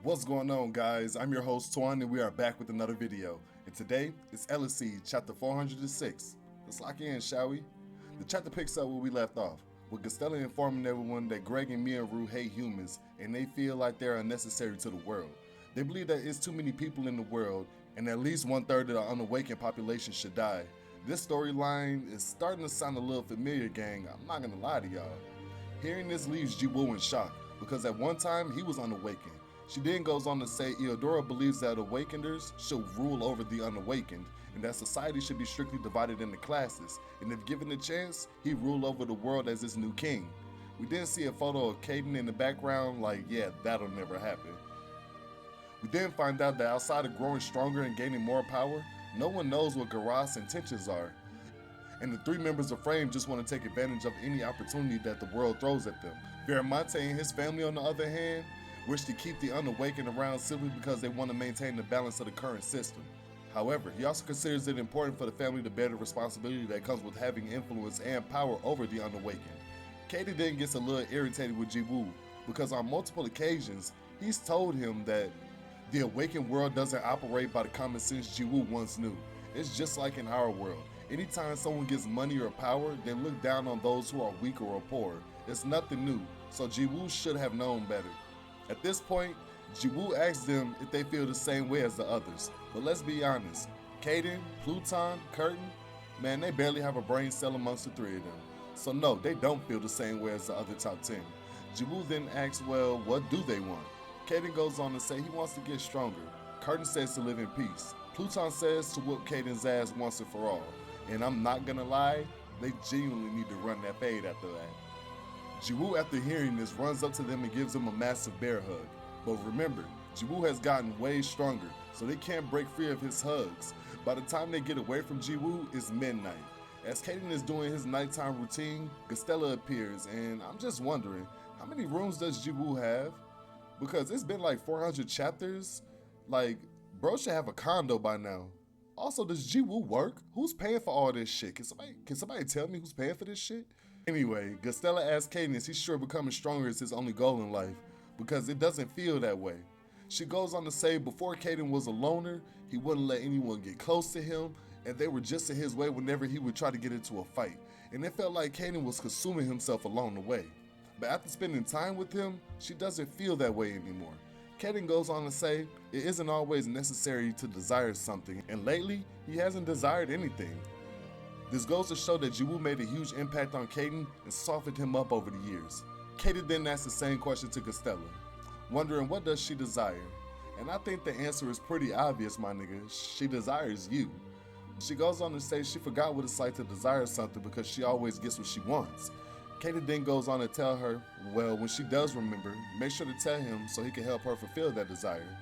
What's going on, guys? I'm your host Twan and we are back with another video. And today it's LSC chapter 406. Let's lock in, shall we? The chapter picks up where we left off, with GESTELLA informing everyone that Greg and Mia and Rue hate humans and they feel like they're unnecessary to the world. They believe that it's too many people in the world and at least 1/3 of the unawakened population should die. This storyline is starting to sound a little familiar, gang. I'm not gonna lie to y'all. Hearing this leaves Ji-Woo in shock, because at one time he was unawakened. She then goes on to say Eudora believes that awakeners should rule over the unawakened, and that society should be strictly divided into classes, and if given the chance, he'd rule over the world as his new king. We then see a photo of Caden in the background, like, yeah, that'll never happen. We then find out that outside of growing stronger and gaining more power, no one knows what Garrot's intentions are. And the three members of Frame just want to take advantage of any opportunity that the world throws at them. Viramonte and his family, on the other hand, wish to keep the unawakened around simply because they want to maintain the balance of the current system. However, he also considers it important for the family to bear the responsibility that comes with having influence and power over the unawakened. Katie then gets a little irritated with Ji-Woo, because on multiple occasions, he's told him that the awakened world doesn't operate by the common sense Ji-Woo once knew. It's just like in our world. Anytime someone gets money or power, they look down on those who are weaker or poor. It's nothing new, so Ji-Woo should have known better. At this point, Ji-Woo asks them if they feel the same way as the others. But let's be honest, Caden, Pluton, Curtin, man, they barely have a brain cell amongst the three of them. So no, they don't feel the same way as the other top 10. Ji-Woo then asks, well, what do they want? Caden goes on to say he wants to get stronger. Curtin says to live in peace. Pluton says to whoop Caden's ass once and for all. And I'm not gonna lie, they genuinely need to run that fade after that. Ji-Woo, after hearing this, runs up to them and gives them a massive bear hug. But remember, Ji-Woo has gotten way stronger, so they can't break free of his hugs. By the time they get away from Ji-Woo, it's midnight. As Caden is doing his nighttime routine, GESTELLA appears, and I'm just wondering, how many rooms does Ji-Woo have? Because it's been like 400 chapters. Like, bro should have a condo by now. Also, does Ji-Woo work? Who's paying for all this shit? Can somebody tell me who's paying for this shit? Anyway, GESTELLA asks Caden is he sure becoming stronger is his only goal in life, because it doesn't feel that way. She goes on to say before Caden was a loner, he wouldn't let anyone get close to him, and they were just in his way whenever he would try to get into a fight. And it felt like Caden was consuming himself along the way. But after spending time with him, she doesn't feel that way anymore. Caden goes on to say it isn't always necessary to desire something, and lately, he hasn't desired anything. This goes to show that Ji-Woo made a huge impact on Caden and softened him up over the years. Caden then asks the same question to GESTELLA, wondering what does she desire? And I think the answer is pretty obvious, my nigga. She desires you. She goes on to say she forgot what it's like to desire something because she always gets what she wants. Caden then goes on to tell her, well, when she does remember, make sure to tell him so he can help her fulfill that desire.